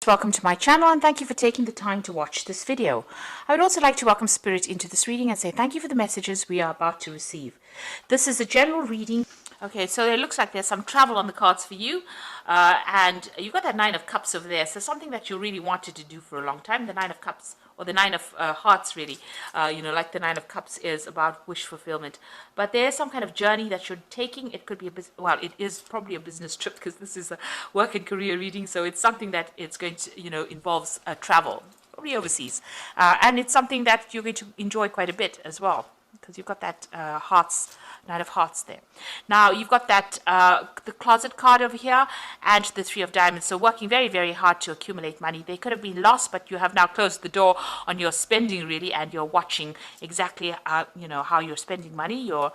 Welcome to my channel and thank you for taking the time to watch this video. I would also like to welcome Spirit into this reading and say thank you for the messages we are about to receive. This is a general reading. Okay, so it looks like there's some travel on the cards for you, and you've got that Nine of Cups over there, so something that you really wanted to do for a long time. The Nine of Cups, or the Nine of Hearts really, like the Nine of Cups is about wish fulfillment. But there's some kind of journey that you're taking. It could be it is probably a business trip because this is a work and career reading, so it's something that it's going to, involves travel, probably overseas. And it's something that you're going to enjoy quite a bit as well, because you've got that Nine of Hearts there. Now you've got that the closet card over here and the Three of Diamonds. So working very, very hard to accumulate money. They could have been lost, but you have now closed the door on your spending really, and you're watching exactly how you're spending money. You're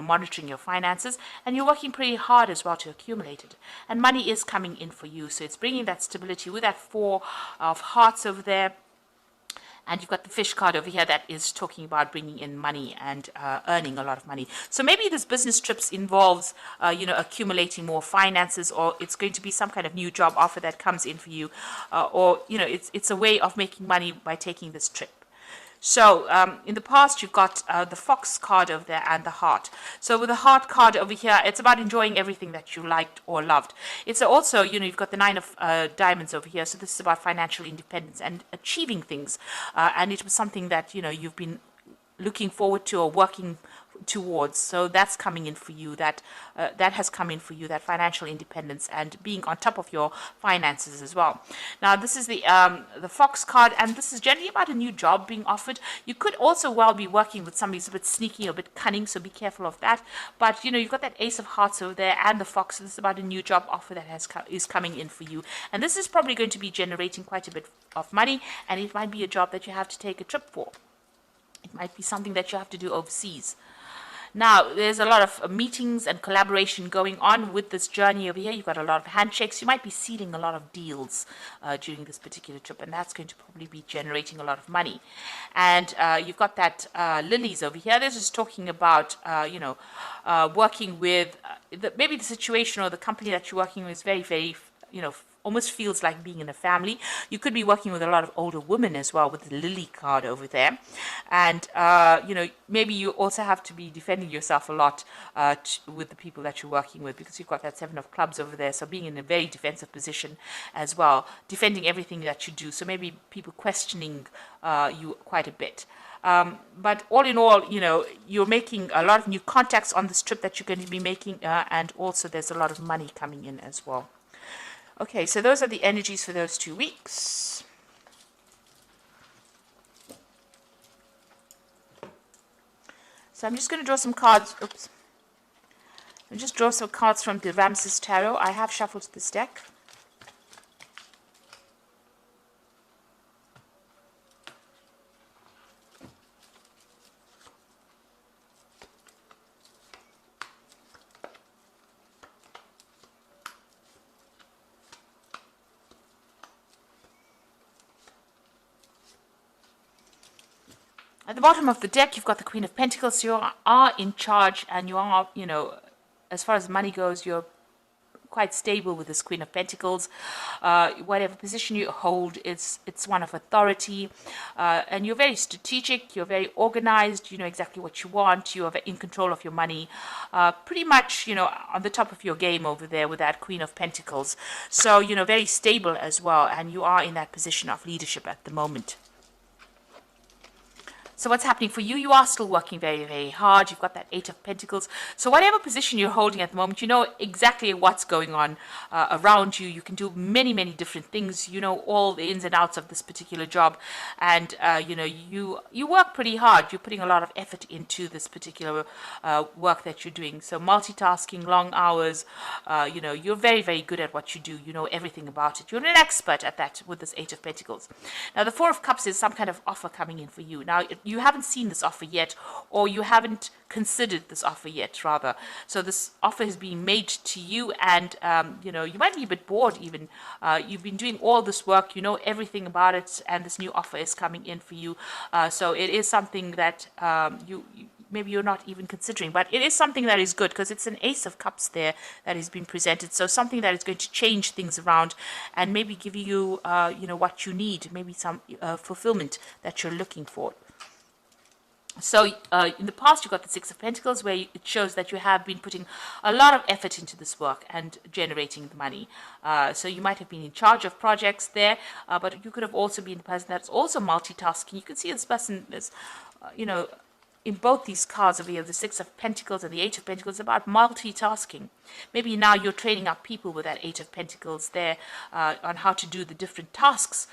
monitoring your finances, and you're working pretty hard as well to accumulate it. And money is coming in for you, so it's bringing that stability with that Four of Hearts over there. And you've got the Fish card over here that is talking about bringing in money and earning a lot of money. So maybe this business trips involves, accumulating more finances, or it's going to be some kind of new job offer that comes in for you, or it's a way of making money by taking this trip. So in the past, you've got the Fox card over there and the Heart. So with the Heart card over here, it's about enjoying everything that you liked or loved. It's also, you've got the Nine of Diamonds over here. So this is about financial independence and achieving things. And it was something that, you've been looking forward to or working towards. So that's coming in for you. That has come in for you, that financial independence and being on top of your finances as well. Now this is the Fox card, and this is generally about a new job being offered. You could also well be working with somebody who's a bit sneaky or a bit cunning, so be careful of that. But you've got that Ace of Hearts over there and the Fox. So this is about a new job offer that is coming in for you, and this is probably going to be generating quite a bit of money, and it might be a job that you have to take a trip for. It might be something that you have to do overseas. Now, there's a lot of meetings and collaboration going on with this journey over here. You've got a lot of handshakes. You might be sealing a lot of deals during this particular trip, and that's going to probably be generating a lot of money. And you've got that lilies over here. This is talking about, working with, maybe the situation or the company that you're working with is very, very, almost feels like being in a family. You could be working with a lot of older women as well with the Lily card over there. And, maybe you also have to be defending yourself a lot with the people that you're working with, because you've got that Seven of Clubs over there. So being in a very defensive position as well, defending everything that you do. So maybe people questioning you quite a bit. But all in all, you're making a lot of new contacts on this trip that you're going to be making. And also there's a lot of money coming in as well. Okay, so those are the energies for those 2 weeks. So I'm just going to draw some cards. Oops. I'll just draw some cards from the Ramses Tarot. I have shuffled this deck. At the bottom of the deck, you've got the Queen of Pentacles. You are in charge, and you are, as far as money goes, you're quite stable with this Queen of Pentacles. Whatever position you hold, it's one of authority, and you're very strategic. You're very organized. You know exactly what you want. You are in control of your money. Pretty much, on the top of your game over there with that Queen of Pentacles. So, very stable as well, and you are in that position of leadership at the moment. So what's happening for you? You are still working very, very hard. You've got that Eight of Pentacles. So whatever position you're holding at the moment, you know exactly what's going on around you. You can do many, many different things. You know all the ins and outs of this particular job. And, you work pretty hard. You're putting a lot of effort into this particular work that you're doing. So multitasking, long hours, you're very, very good at what you do. You know everything about it. You're an expert at that with this Eight of Pentacles. Now, the Four of Cups is some kind of offer coming in for you. Now, you haven't seen this offer yet, or you haven't considered this offer yet, rather. So this offer is being made to you, and you might be a bit bored even. You've been doing all this work, you know everything about it, and this new offer is coming in for you. So it is something that maybe you're not even considering. But it is something that is good because it's an Ace of Cups there that is being presented. So something that is going to change things around and maybe give you, what you need, maybe some fulfillment that you're looking for. So in the past, you got the Six of Pentacles, where it shows that you have been putting a lot of effort into this work and generating the money. So you might have been in charge of projects there, but you could have also been the person that's also multitasking. You can see this person is, in both these cards over here, the Six of Pentacles and the Eight of Pentacles, about multitasking. Maybe now you're training up people with that Eight of Pentacles there on how to do the different tasks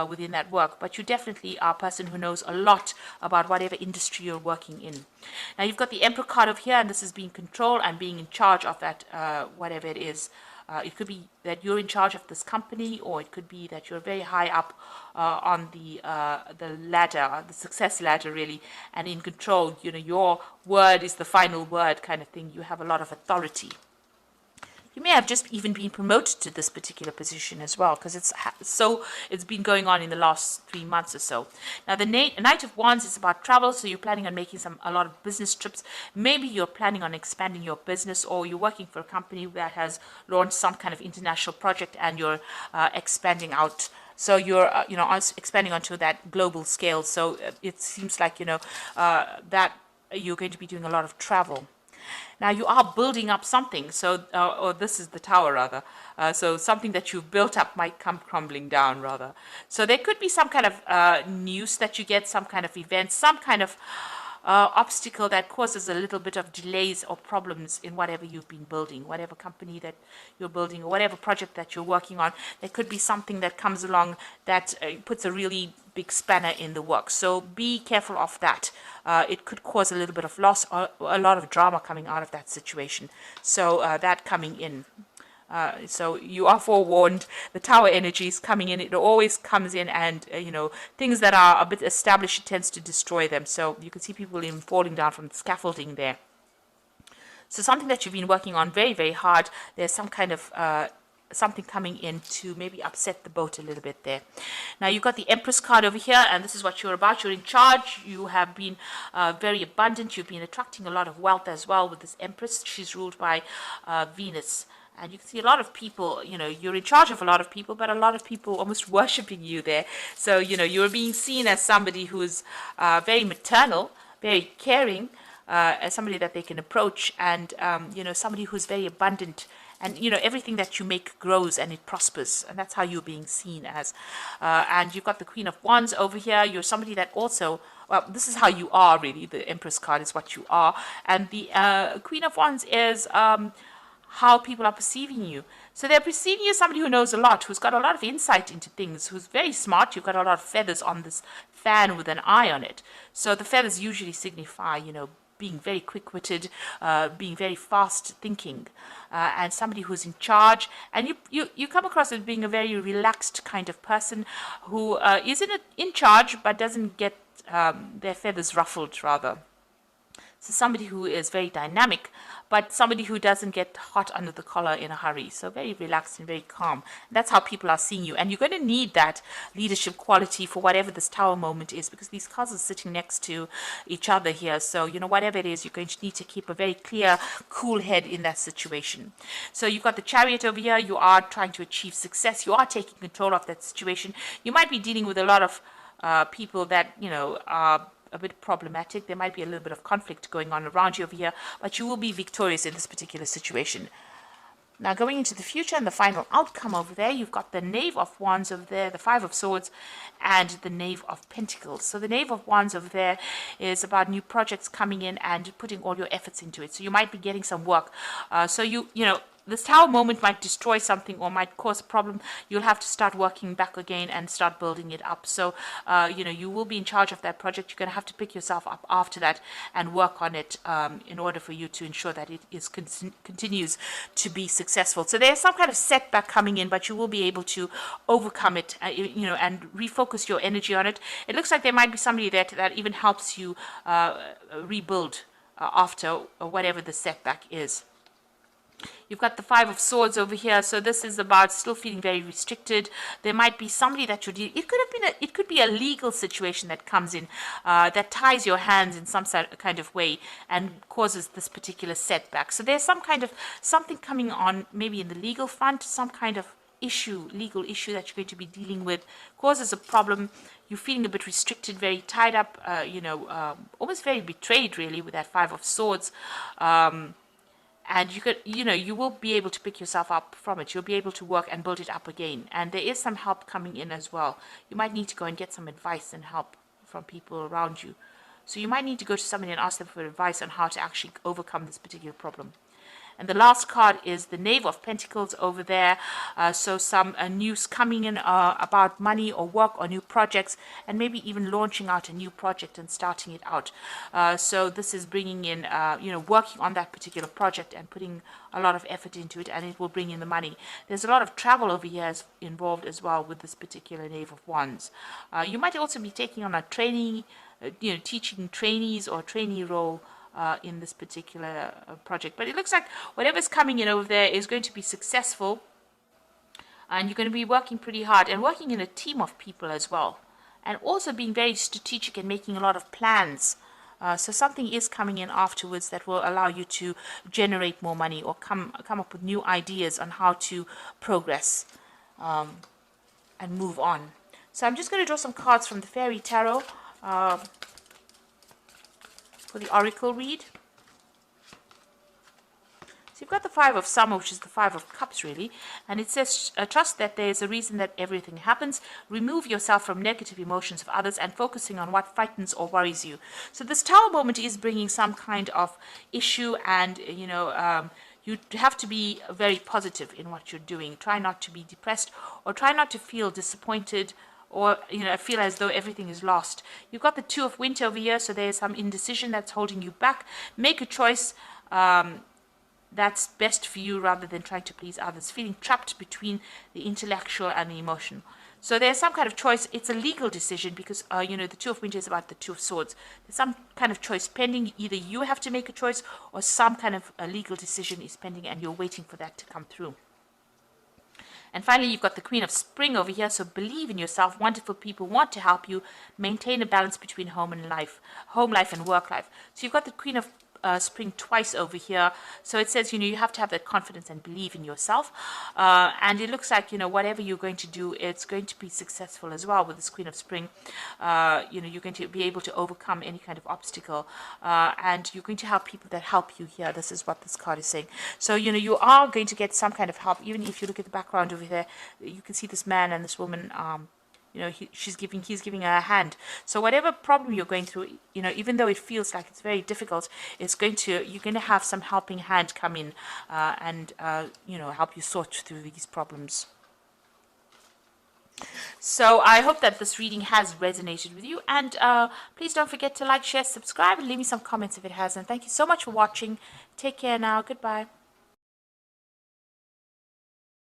within that work. But you definitely are a person who knows a lot about whatever industry you're working in. Now you've got the Emperor card over here, and this is being control and being in charge of that, whatever it is. It could be that you're in charge of this company, or it could be that you're very high up on the ladder, the success ladder, really, and in control. Your word is the final word, kind of thing. You have a lot of authority. You may have just even been promoted to this particular position as well, because it's been going on in the last 3 months or so. Now, the Knight of Wands is about travel, so you're planning on making a lot of business trips. Maybe you're planning on expanding your business, or you're working for a company that has launched some kind of international project, and you're expanding out. So you're, expanding onto that global scale. So it seems like, that you're going to be doing a lot of travel. Now you are building up something, so or this is the Tower rather. So something that you've built up might come crumbling down rather. So there could be some kind of news that you get, some kind of event, some kind of obstacle that causes a little bit of delays or problems in whatever you've been building, whatever company that you're building, or whatever project that you're working on. There could be something that comes along that puts a really big spanner in the work. So be careful of that. It could cause a little bit of loss or a lot of drama coming out of that situation. So that coming in. So you are forewarned. The Tower energy is coming in. It always comes in, and things that are a bit established, it tends to destroy them. So you can see people even falling down from the scaffolding there. So something that you've been working on very, very hard. There's some kind of something coming in to maybe upset the boat a little bit there. Now you've got the Empress card over here, and this is what you're about. You're in charge. You have been very abundant. You've been attracting a lot of wealth as well with this Empress. She's ruled by Venus. And you can see a lot of people, you're in charge of a lot of people, but a lot of people almost worshipping you there. So, you're being seen as somebody who's very maternal, very caring, as somebody that they can approach, and, somebody who's very abundant. And, everything that you make grows and it prospers. And that's how you're being seen as. And you've got the Queen of Wands over here. You're somebody that also, well, this is how you are, really. The Empress card is what you are. And the Queen of Wands is how people are perceiving you. So they're perceiving you as somebody who knows a lot, who's got a lot of insight into things, who's very smart. You've got a lot of feathers on this fan with an eye on it. So the feathers usually signify, being very quick-witted, being very fast-thinking, and somebody who's in charge. And you come across as being a very relaxed kind of person who is in charge but doesn't get their feathers ruffled, rather. So somebody who is very dynamic, but somebody who doesn't get hot under the collar in a hurry. So very relaxed and very calm. That's how people are seeing you. And you're going to need that leadership quality for whatever this Tower moment is, because these cards are sitting next to each other here. So, whatever it is, you're going to need to keep a very clear, cool head in that situation. So you've got the Chariot over here. You are trying to achieve success. You are taking control of that situation. You might be dealing with a lot of people that, are a bit problematic. There might be a little bit of conflict going on around you over here, but you will be victorious in this particular situation. Now going into the future and the final outcome over there, you've got the Knave of Wands over there, the Five of Swords, and the Knave of Pentacles. So the Knave of Wands over there is about new projects coming in and putting all your efforts into it. So you might be getting some work. This Tower moment might destroy something or might cause a problem. You'll have to start working back again and start building it up. So, you will be in charge of that project. You're going to have to pick yourself up after that and work on it in order for you to ensure that it continues to be successful. So there's some kind of setback coming in, but you will be able to overcome it, and refocus your energy on it. It looks like there might be somebody that even helps you rebuild after whatever the setback is. You've got the Five of Swords over here, so this is about still feeling very restricted. There might be somebody that you're dealing. It could have been it could be a legal situation that comes in that ties your hands in some kind of way and causes this particular setback. So there's some kind of something coming on, maybe in the legal front, some kind of legal issue that you're going to be dealing with, causes a problem. You're feeling a bit restricted, very tied up, almost very betrayed, really, with that Five of Swords. And you will be able to pick yourself up from it. You'll be able to work and build it up again. And there is some help coming in as well. You might need to go and get some advice and help from people around you. So you might need to go to somebody and ask them for advice on how to actually overcome this particular problem. And the last card is the Knave of Pentacles over there. So some news coming in about money or work or new projects, and maybe even launching out a new project and starting it out. So this is bringing in, working on that particular project and putting a lot of effort into it, and it will bring in the money. There's a lot of travel over here involved as well with this particular Knave of Wands. You might also be taking on a training, teaching trainees or trainee role in this particular project. But it looks like whatever's coming in over there is going to be successful, and you're going to be working pretty hard and working in a team of people as well, and also being very strategic and making a lot of plans. So something is coming in afterwards that will allow you to generate more money or come up with new ideas on how to progress and move on. So I'm just going to draw some cards from the Fairy Tarot for the Oracle read. So you've got the Five of Summer, which is the Five of Cups, really. And it says, trust that there is a reason that everything happens. Remove yourself from negative emotions of others and focusing on what frightens or worries you. So this Tower moment is bringing some kind of issue, and, you have to be very positive in what you're doing. Try not to be depressed, or try not to feel disappointed, or feel as though everything is lost. You've got the Two of Winter over here, so there's some indecision that's holding you back. Make a choice that's best for you rather than trying to please others. Feeling trapped between the intellectual and the emotional. So there's some kind of choice. It's a legal decision because, the Two of Winter is about the Two of Swords. There's some kind of choice pending. Either you have to make a choice or some kind of a legal decision is pending and you're waiting for that to come through. And finally, you've got the Queen of Spring over here. So believe in yourself. Wonderful people want to help you maintain a balance between home life and work life. So you've got the Queen of Spring twice over here. So it says, you have to have that confidence and believe in yourself. And it looks like, whatever you're going to do, it's going to be successful as well with this Queen of Spring. You're going to be able to overcome any kind of obstacle. And you're going to have people that help you here. This is what this card is saying. So, you are going to get some kind of help. Even if you look at the background over there, you can see this man and this woman, he's giving her a hand. So whatever problem you're going through, even though it feels like it's very difficult, you're going to have some helping hand come in and help you sort through these problems. So I hope that this reading has resonated with you, and please don't forget to like, share, subscribe, and leave me some comments if it has. And thank you so much for watching. Take care now. Goodbye.